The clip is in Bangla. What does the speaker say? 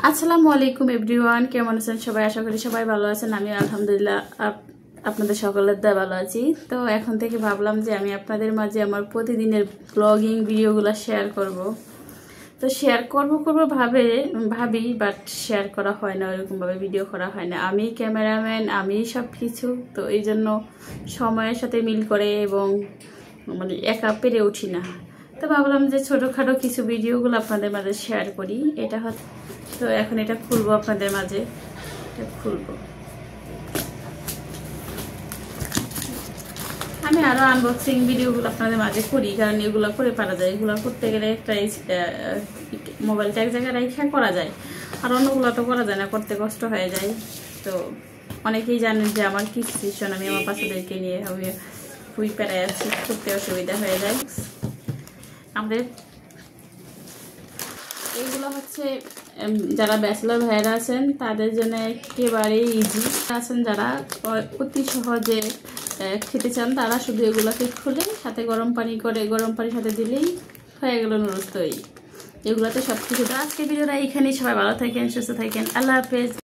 আসসালামু আলাইকুম এভরিওয়ান, কেমন আছেন সবাই? আশা করি সবাই ভালো আছেন। আমি আলহামদুলিল্লাহ আপনাদের সকলের দয়া ভালো আছি। তো এখন থেকে ভাবলাম যে আমি আপনাদের মাঝে আমার প্রতিদিনের ব্লগিং ভিডিওগুলো শেয়ার করব। তো শেয়ার করব ভাবি, বাট শেয়ার করা হয় না, ওইরকমভাবে ভিডিও করা হয় না। আমি ক্যামেরাম্যান, আমি সব কিছু, তো এই জন্য সময়ের সাথে মিল করে এবং একা পেরে উঠি না। তো ভাবলাম যে ছোটোখাটো কিছু ভিডিওগুলো আপনাদের মাঝে শেয়ার করি। তো এখন এটা খুলবো, আপনাদের মাঝে এটা খুলবো। আমি আরও আনবক্সিং ভিডিওগুলো আপনাদের মাঝে করি, কারণ এগুলো করে পারা যায়। এগুলো করতে গেলে একটা মোবাইলটা এক জায়গায় রেখে করা যায়, আর অন্যগুলো তো করা যায় না, করতে কষ্ট হয়ে যায়। তো অনেকেই জানেন যে আমার কি সিচুয়েশন, আমি আমার বাচ্চাদেরকে নিয়ে আমি খুবই প্যারায় আছি, করতে অসুবিধা হয়ে যায় আমাদের। এইগুলো হচ্ছে যারা ব্যাচেলর ভাইয়েরা আছেন তাদের জন্য একেবারেই ইজি। আছেন যারা অতি সহজে খেতে চান, তারা শুধু এগুলোকে খুলে সাথে গরম পানির সাথে দিলেই হয়ে গেল নুডলস তৈরি। এগুলোতে সব কিছু। আজকে ভিডিওটা এইখানেই। সবাই ভালো থাকেন, সুস্থ থাকেন, আল্লাহ হাফেজ।